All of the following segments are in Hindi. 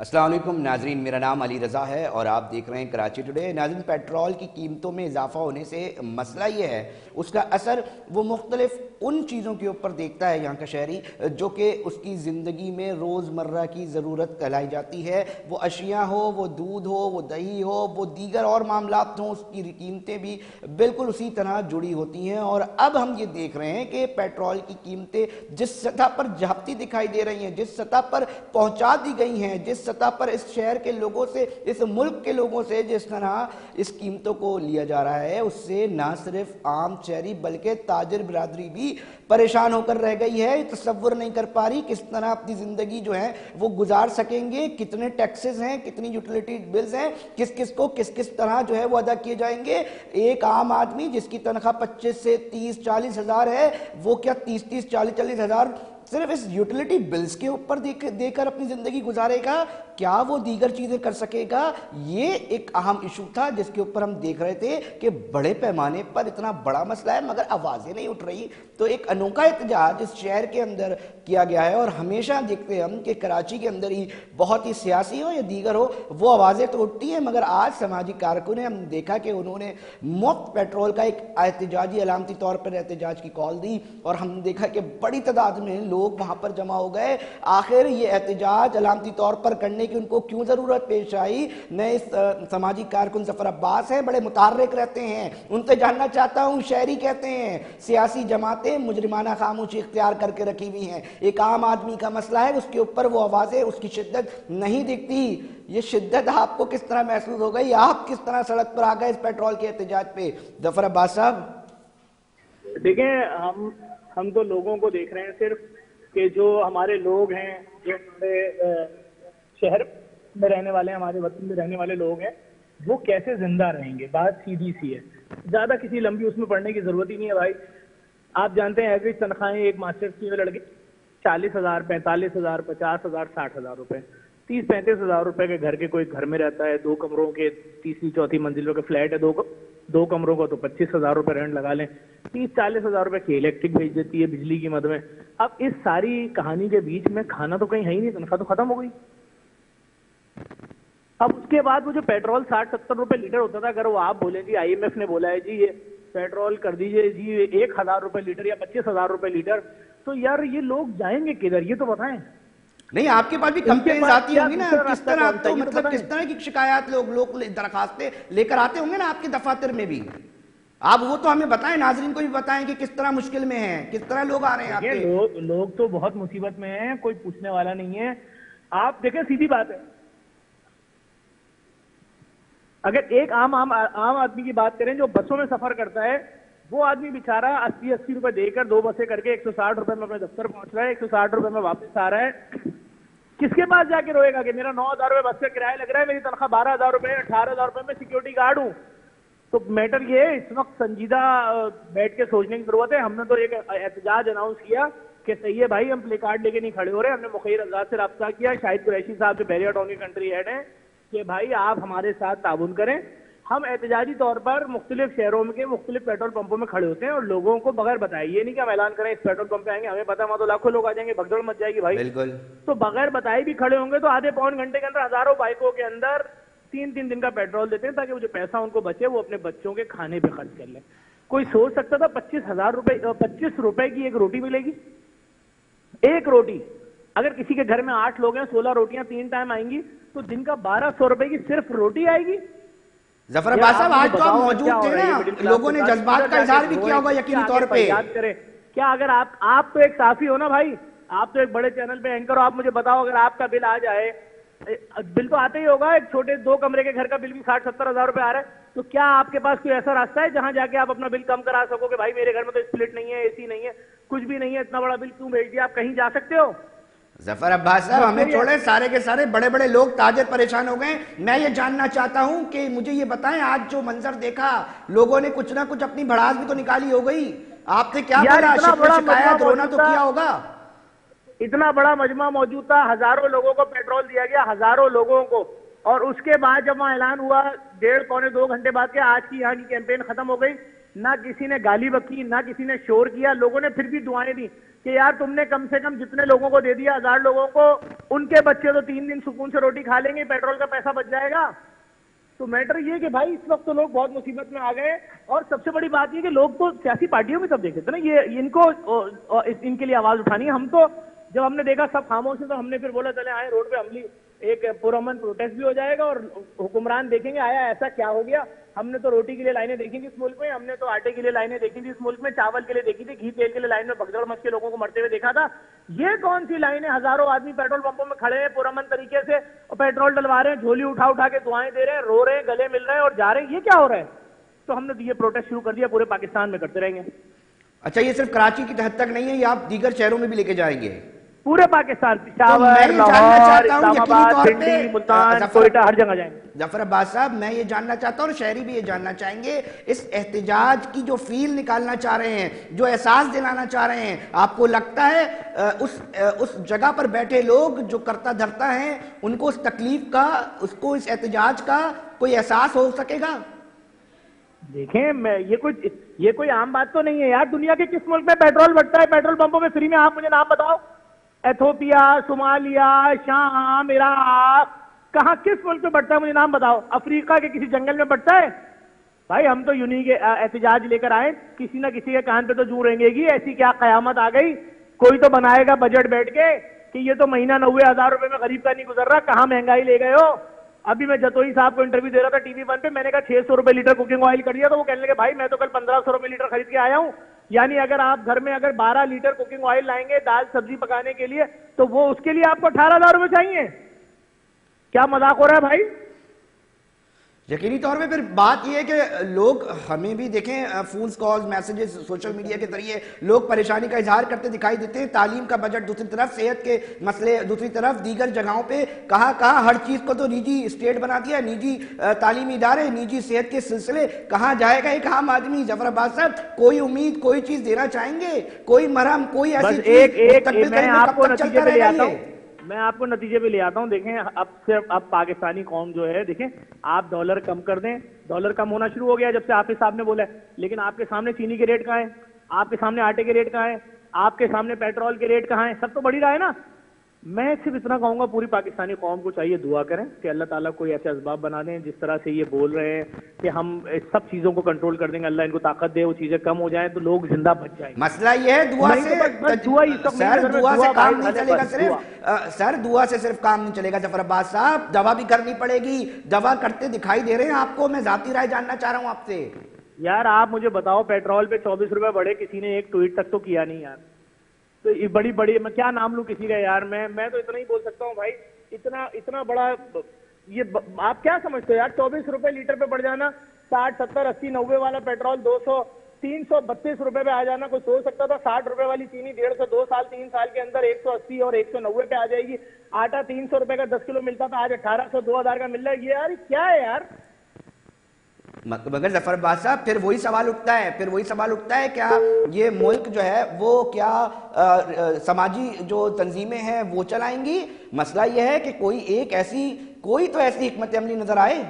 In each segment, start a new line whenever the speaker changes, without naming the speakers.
अस्सलाम वालेकुम नाजरीन, मेरा नाम अली रज़ा है और आप देख रहे हैं कराची टुडे। नाजरीन, पेट्रोल की कीमतों में इजाफा होने से मसला ये है, उसका असर वो मुख्तलिफ उन चीज़ों के ऊपर देखता है यहाँ का शहरी जो कि उसकी ज़िंदगी में रोज़मर्रा की ज़रूरत कहलाई जाती है। वो अशिया हो, वो दूध हो, वो दही हो, वो दीगर और मामलात हों, उसकी कीमतें भी बिल्कुल उसी तरह जुड़ी होती हैं। और अब हम ये देख रहे हैं कि पेट्रोल की कीमतें जिस सतह पर जाती दिखाई दे रही हैं, जिस सतह पर पहुँचा दी गई हैं, जिस सतह पर इस शहर के लोगों से, इस मुल्क के लोगों से जिस तरह इस कीमतों को लिया जा रहा है, उससे ना सिर्फ आम शहरी बल्कि ताजिर बिरादरी भी परेशान होकर रह गई है। तसव्वुर नहीं कर पा रही किस तरह अपनी ज़िंदगी जो है वो गुजार सकेंगे, कितने टैक्सेस हैं, कितनी यूटिलिटी बिल्स हैं, किस किस को किस किस तरह जो है वो अदा किए जाएंगे। एक आम आदमी जिसकी तनख्वाह 25 से 30-40 हज़ार है, वो क्या 30-30 40-40 हज़ार सिर्फ इस यूटिलिटी बिल्स के ऊपर देकर अपनी ज़िंदगी गुजारेगा? क्या वो दीगर चीज़ें कर सकेगा? ये एक अहम इशू था जिसके ऊपर हम देख रहे थे कि बड़े पैमाने पर इतना बड़ा मसला है मगर आवाज़ें नहीं उठ रही। तो एक अनोखा एहतजाज इस शहर के अंदर किया गया है और हमेशा देखते हैं हम कि कराची के अंदर ही बहुत ही सियासी हो या दीगर हो, वो आवाज़ें तो उठती हैं, मगर आज समाजी कारकुन ने हम देखा कि उन्होंने मुफ्त पेट्रोल का एक एहतजाजी अलामती तौर पर एहतजाज की कॉल दी और हम देखा कि बड़ी तादाद में लोग वहाँ पर जमा हो गए। आखिर ये एहतजाज अलामती तौर पर करने की उनको क्यों ज़रूरत पेश आई? मैं इस समाजी कारकुन ज़फ़र अब्बास हैं, बड़े मुतार्रिक रहते हैं, उनसे जानना चाहता हूँ। शहरी कहते हैं सियासी जमातें मुजरिमाना खामोशी इख्तियार करके रखी हुई हैं, एक आम आदमी का मसला है, उसके ऊपर वो आवाज़ें, उसकी शिद्दत नहीं दिखती। ये शिद्दत आपको किस तरह महसूस हो गई? आप किस तरह सड़क पर आ गए इस पेट्रोल के एहतजाज पे? ज़फ़र अब्बास साहब
देखें, हम तो लोगों को देख रहे हैं सिर्फ कि जो हमारे लोग हैं, जो हमारे शहर में रहने वाले, हमारे वतन में रहने वाले लोग हैं, वो कैसे जिंदा रहेंगे। बात सीधी सी है, ज्यादा किसी लंबी उसमें पढ़ने की जरूरत ही नहीं है भाई। आप जानते हैं एवरेज तनख्वाहें एक मास्टर्स की लड़के 40,000, 45,000, 50,000, 60,000 रुपए, 30-35 हज़ार रुपए के घर के कोई घर में रहता है, 2 कमरों के 3री-4थी मंजिलों के फ्लैट है, दो कमरों को तो 25,000 रुपए रेंट लगा लें, 30-40 हज़ार रुपए की इलेक्ट्रिक भेज देती है बिजली की मद में। अब इस सारी कहानी के बीच में खाना तो कहीं है ही नहीं, तनख्वाह तो खत्म हो गई। अब उसके बाद वो जो पेट्रोल 60-70 रुपए लीटर होता था, अगर वो आप बोले जी IMF ने बोला है जी ये पेट्रोल कर दीजिए जी 1,000 रुपए लीटर या 25,000 रुपए लीटर, तो यार ये लोग जाएंगे किधर, ये तो बताएं।
नहीं, आपके पास भी कंप्लेंट्स आती होंगी ना, किस तरह आप तो मतलब किस तरह की शिकायत लोग दरखास्तें लेकर आते होंगे ना आपके दफातर में भी? आप वो तो हमें बताएं, नाजरीन को भी बताएं कि किस तरह मुश्किल में हैं, किस तरह लोग आ रहे हैं आपके।
लोग तो बहुत मुसीबत में हैं, कोई पूछने वाला नहीं है। आप देखें, सीधी बात है, अगर एक आम आदमी की बात करें जो बसों में सफर करता है, वो आदमी बेचारा 80-80 रुपए देकर 2 बसें करके 160 रुपए में अपने दफ्तर पहुंच रहा है, 160 रुपए में वापस आ रहा है। किसके पास जाके रोएगा कि मेरा 9,000 रुपए बस का किराया लग रहा है, मेरी तनख्वाह 12,000 रुपए, 18,000 रुपए में सिक्योरिटी गार्ड हूं। तो मैटर ये है, इस वक्त संजीदा बैठ के सोचने की जरूरत है। हमने तो एक एहतजाज अनाउंस किया कि सही है भाई, हम प्ले कार्ड लेके नहीं खड़े हो रहे। हमने मुखैर आजाद से रब्ता किया, शाहिद कुरैशी साहब जो बैरिया टाउन के कंट्री हेड हैं, कि भाई आप हमारे साथ ताउन करें। हम एहतजाजी तौर पर मुख्तलिफ शहरों के मुख्तलिफ पेट्रोल पंपों में खड़े होते हैं और लोगों को बगैर बताए, ये नहीं कि हम ऐलान करें इस पेट्रोल पंप पे आएंगे, हमें पता वहां तो लाखों लोग आ जाएंगे, भगदड़ मच जाएगी भाई।
बिल्कुल।
तो बगैर बताए भी खड़े होंगे तो आधे पौन घंटे के अंदर हजारों बाइकों के अंदर 3-3 दिन का पेट्रोल देते हैं, ताकि वो जो पैसा उनको बचे वो अपने बच्चों के खाने पे खर्च कर ले। कोई सोच सकता था 25,000 रुपए, 25 रुपए की एक रोटी मिलेगी? एक रोटी, अगर किसी के घर में 8 लोग हैं, 16 रोटियां 3 टाइम आएंगी, तो दिन का 1,200 रुपए की सिर्फ रोटी आएगी।
ज़फ़र अब्बास साहब, आज तो आप मौजूद थे ना, लोगों ने जज्बात का इजहार भी किया होगा यकीनी तौर पे।
याद करें क्या, अगर आप तो एक साफी हो ना भाई, आप तो एक बड़े चैनल पे एंकर हो, आप मुझे बताओ अगर आपका बिल आ जाए, बिल तो आते ही होगा, एक छोटे 2 कमरे के घर का बिल भी 60-70 हज़ार रुपए आ रहा है, तो क्या आपके पास कोई ऐसा रास्ता है जहां जाके आप अपना बिल कम करा सको कि भाई मेरे घर में तो स्प्लिट नहीं है, AC नहीं है, कुछ भी नहीं है, इतना बड़ा बिल क्यों भेज दिया? आप कहीं जा सकते हो?
ज़फ़र अब्बास साहब, हमें छोड़े, सारे के सारे बड़े बड़े लोग ताजिर परेशान हो गए। मैं ये जानना चाहता हूं कि मुझे ये बताएं, आज जो मंजर देखा, लोगों ने कुछ ना कुछ अपनी भड़ास भी तो निकाली हो गई। आपने क्या बोला? शिकायत रोना तो किया होगा।
इतना बड़ा मजमा मौजूद था, हजारों लोगों को पेट्रोल दिया गया, हजारों लोगों को, और उसके बाद जब वहां ऐलान हुआ 1.5-2 घंटे बाद के आज की यहाँ की कैंपेन खत्म हो गई, ना किसी ने गाली बकी, ना किसी ने शोर किया, लोगों ने फिर भी दुआएं दी। कि यार तुमने कम से कम जितने लोगों को दे दिया 1000 लोगों को, उनके बच्चे तो 3 दिन सुकून से रोटी खा लेंगे, पेट्रोल का पैसा बच जाएगा। तो मैटर ये कि भाई इस वक्त तो लोग बहुत मुसीबत में आ गए। और सबसे बड़ी बात ये कि लोग तो सियासी पार्टियों में सब देखे थे ना, ये इनको इनके लिए आवाज उठानी है। हम तो जब हमने देखा सब खामोश है तो हमने फिर बोला चले आए रोड पे हमली एक पुरअमन प्रोटेस्ट भी हो जाएगा और हुक्मरान देखेंगे आया ऐसा क्या हो गया। हमने तो रोटी के लिए लाइनें देखी थी इस मुल्क में, हमने तो आटे के लिए लाइनें देखी थी इस मुल्क में, चावल के लिए देखी थी, घी तेल के लिए लाइन में भगदड़ मच के लोगों को मरते हुए देखा था। ये कौन सी लाइनें, हजारों आदमी पेट्रोल पंपों में खड़े हैं पुरअमन तरीके से और पेट्रोल डलवा रहे हैं, झोली उठा उठा के दुआएं दे रहे हैं, रो रहे हैं, गले मिल रहे हैं और जा रहे हैं, ये क्या हो रहा है। तो हमने ये प्रोटेस्ट शुरू कर दिया, पूरे पाकिस्तान में करते रहेंगे।
अच्छा, ये सिर्फ कराची की तहत तक नहीं है, ये आप दीगर शहरों में भी लेके जाएंगे?
पूरे पाकिस्तान,
तो
पिशावर, लाहौर, इस्लामाबाद, दिल्ली, मुल्तान, कोयटा, हर जगह जाएंगे।
जफर अब्बास साहब, मैं ये जानना चाहता हूँ और शहरी भी ये जानना चाहेंगे, इस एहतजाज की जो फील निकालना चाह रहे हैं, जो एहसास दिलाना चाह रहे हैं, आपको लगता है उस जगह पर बैठे लोग जो करता धरता है उनको उस तकलीफ का, उसको इस एहतजाज का कोई एहसास हो सकेगा?
देखें, ये कोई आम बात तो नहीं है यार। दुनिया के किस मुल्क में पेट्रोल बढ़ता है पेट्रोल पंपों में फ्री में? आप मुझे नाम बताओ। एथोपिया, सोमालिया, शाम, इराक, कहां किस मुल्क में बढ़ता है मुझे नाम बताओ। अफ्रीका के किसी जंगल में बढ़ता है? भाई हम तो यूनी के एहतजाज लेकर आए, किसी ना किसी के कान पे तो जू रेंगेगी। ऐसी क्या कयामत आ गई? कोई तो बनाएगा बजट बैठ के कि ये तो महीना 90,000 रुपए में गरीब का नहीं गुजर रहा, कहां महंगाई ले गए हो। अभी मैं जतोई साहब को इंटरव्यू दे रहा था TV1 पे, मैंने कहा 600 रुपए लीटर कुकिंग ऑयल कर दिया, तो वो कहने लगे भाई मैं तो कल 1500 रुपए लीटर खरीद के आया हूं। यानी अगर आप घर में अगर 12 लीटर कुकिंग ऑयल लाएंगे दाल सब्जी पकाने के लिए, तो वो उसके लिए आपको 18,000 रुपए चाहिए। क्या मजाक हो रहा है भाई?
यकीनी तौर पे फिर बात यह है कि लोग हमें भी देखें, phones, calls, messages, social media के जरिए लोग परेशानी का इजहार करते दिखाई देते हैं। तालीम का बजट दूसरी तरफ, सेहत के मसले दूसरी तरफ, दीगर जगहों पे कहाँ हर चीज़ को तो निजी स्टेट बना दिया, निजी तालीमी इदारे, निजी सेहत के सिलसिले। कहाँ जाएगा एक आम आदमी? जफर अब्बास साहब, कोई उम्मीद, कोई चीज़ देना चाहेंगे, कोई मरहम, कोई ऐसी चीज?
मैं आपको नतीजे पे ले आता हूं। देखें, अब पाकिस्तानी कौम जो है, देखें आप डॉलर कम कर दें, डॉलर कम होना शुरू हो गया जब से हाफिज साहब ने बोला है, लेकिन आपके सामने चीनी के रेट कहाँ है, आपके सामने आटे के रेट कहाँ है, आपके सामने पेट्रोल के रेट कहाँ है? सब तो बढ़ ही रहा है ना। मैं सिर्फ इतना कहूंगा, पूरी पाकिस्तानी कौम को चाहिए दुआ करें कि अल्लाह ताला कोई ऐसे असबाब बना दें, जिस तरह से ये बोल रहे हैं कि हम सब चीजों को कंट्रोल कर देंगे, अल्लाह इनको ताकत दे, वो चीजें कम हो जाएं तो लोग जिंदा बच जाएंगे।
मसला ये है दुआ से, सर दुआ से काम नहीं चलेगा सिर्फ, सर दुआ से सिर्फ काम नहीं चलेगा जफर अब्बास साहब, दवा भी करनी पड़ेगी। दवा करते दिखाई दे रहे हैं आपको, मैं जाती राय जानना चाह रहा हूँ आपसे।
यार आप मुझे बताओ, पेट्रोल पे 24 रुपए बढ़े, किसी ने एक ट्वीट तक तो किया नहीं यार। तो ये बड़ी मैं क्या नाम लूं किसी का यार? मैं तो इतना ही बोल सकता हूँ भाई, इतना बड़ा ये आप क्या समझते हो यार? 24 रुपए लीटर पे बढ़ जाना, 60, 70, 80, 90 वाला पेट्रोल 200, 332 रुपए पे आ जाना, कोई सोच सकता था? 60 रुपए वाली चीनी 1.5, 2 साल 3 साल के अंदर 180 और 190 पे आ जाएगी। आटा 300 रुपए का 10 किलो मिलता था, आज 1800, 2000 का मिल रहा है। ये यार क्या है यार?
मगर जफर अब्बास साहब, फिर वही सवाल उठता है क्या ये मुल्क जो है वो क्या समाजी जो तंजीमें हैं वो चलाएंगी? मसला यह है कि कोई तो ऐसी हिकमत अमली नजर आए।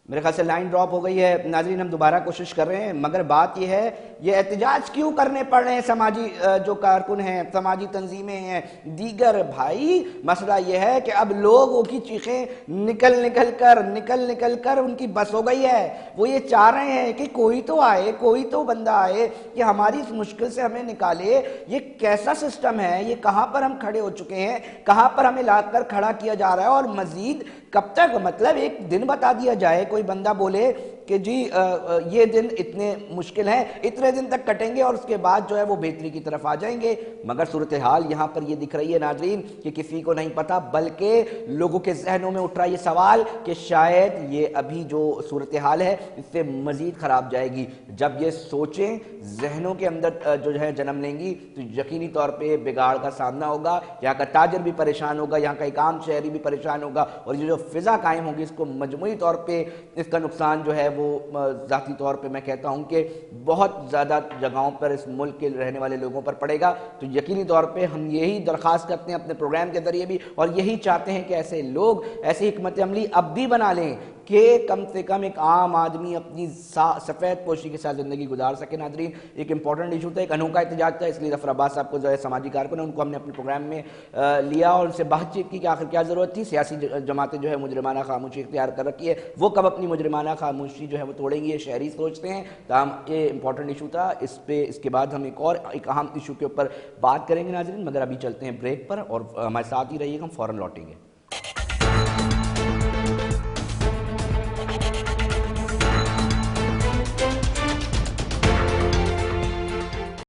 मेरे ख्याल से लाइन ड्रॉप हो गई है। नाज़रीन, हम दोबारा कोशिश कर रहे हैं, मगर बात यह है ये एहतजाज क्यों करने पड़ रहे हैं समाजी जो कारकुन हैं, समाजी तंजीमें हैं, दीगर भाई? मसला यह है कि अब लोगों की चीखें निकल कर उनकी बस हो गई है। वो ये चाह रहे हैं कि कोई तो आए, कोई तो बंदा आए कि हमारी इस मुश्किल से हमें निकाले। ये कैसा सिस्टम है? ये कहाँ पर हम खड़े हो चुके हैं? कहाँ पर हमें लाकर खड़ा किया जा रहा है? और मजीद कब तक? मतलब एक दिन बता दिया जाए, कोई बंदा बोले कि जी ये दिन इतने मुश्किल हैं, इतने दिन तक कटेंगे और उसके बाद जो है वो बेहतरी की तरफ आ जाएंगे। मगर सूरत हाल यहाँ पर ये दिख रही है नाज़रीन कि किसी को नहीं पता, बल्कि लोगों के जहनों में उठ रहा है ये सवाल कि शायद ये अभी जो सूरत हाल है इससे मज़ीद ख़राब जाएगी। जब ये सोचें जहनों के अंदर जो है जन्म लेंगी तो यकीनी तौर पर बिगाड़ का सामना होगा। यहाँ का ताजर भी परेशान होगा, यहाँ का एक आम शहरी भी परेशान होगा, और ये जो फिज़ा कायम होगी इसको मजमूई तौर पर इसका नुकसान जो है वो ज़ाती तौर पे मैं कहता हूं कि बहुत ज़्यादा जगहों पर इस मुल्क के रहने वाले लोगों पर पड़ेगा। तो यकीनी तौर पे हम यही दरख्वास्त करते हैं अपने प्रोग्राम के ज़रिए भी, और यही चाहते हैं कि ऐसे लोग ऐसी हिकमत अमली अब भी बना लें कि कम से कम एक आम आदमी अपनी सफ़ेद पोशी के साथ ज़िंदगी गुजार सके। नाजरीन, एक इंपॉर्टेंट इशू था, एक अनोखा एहतजाज था, इसलिए ज़फ़र अब्बास साहब को जो है समाजी कारकुन है उनको हमने अपने प्रोग्राम में लिया और उनसे बातचीत की कि आखिर क्या ज़रूरत थी। सियासी जमातें जो है मुजरिमाना खामोशी इख्तियार कर रखी है, वो कब अपनी मुजरिमाना खामोशी जो है वो तोड़ेंगी, ये शहरी सोचते हैं। तमाम ये इंपॉर्टेंट इशू था, इसके बाद हम एक और एक अहम इशू के ऊपर बात करेंगे नाजरीन, मगर अभी चलते हैं ब्रेक पर और हमारे साथ ही रहिएगा, हम फ़ौरन लौटेंगे।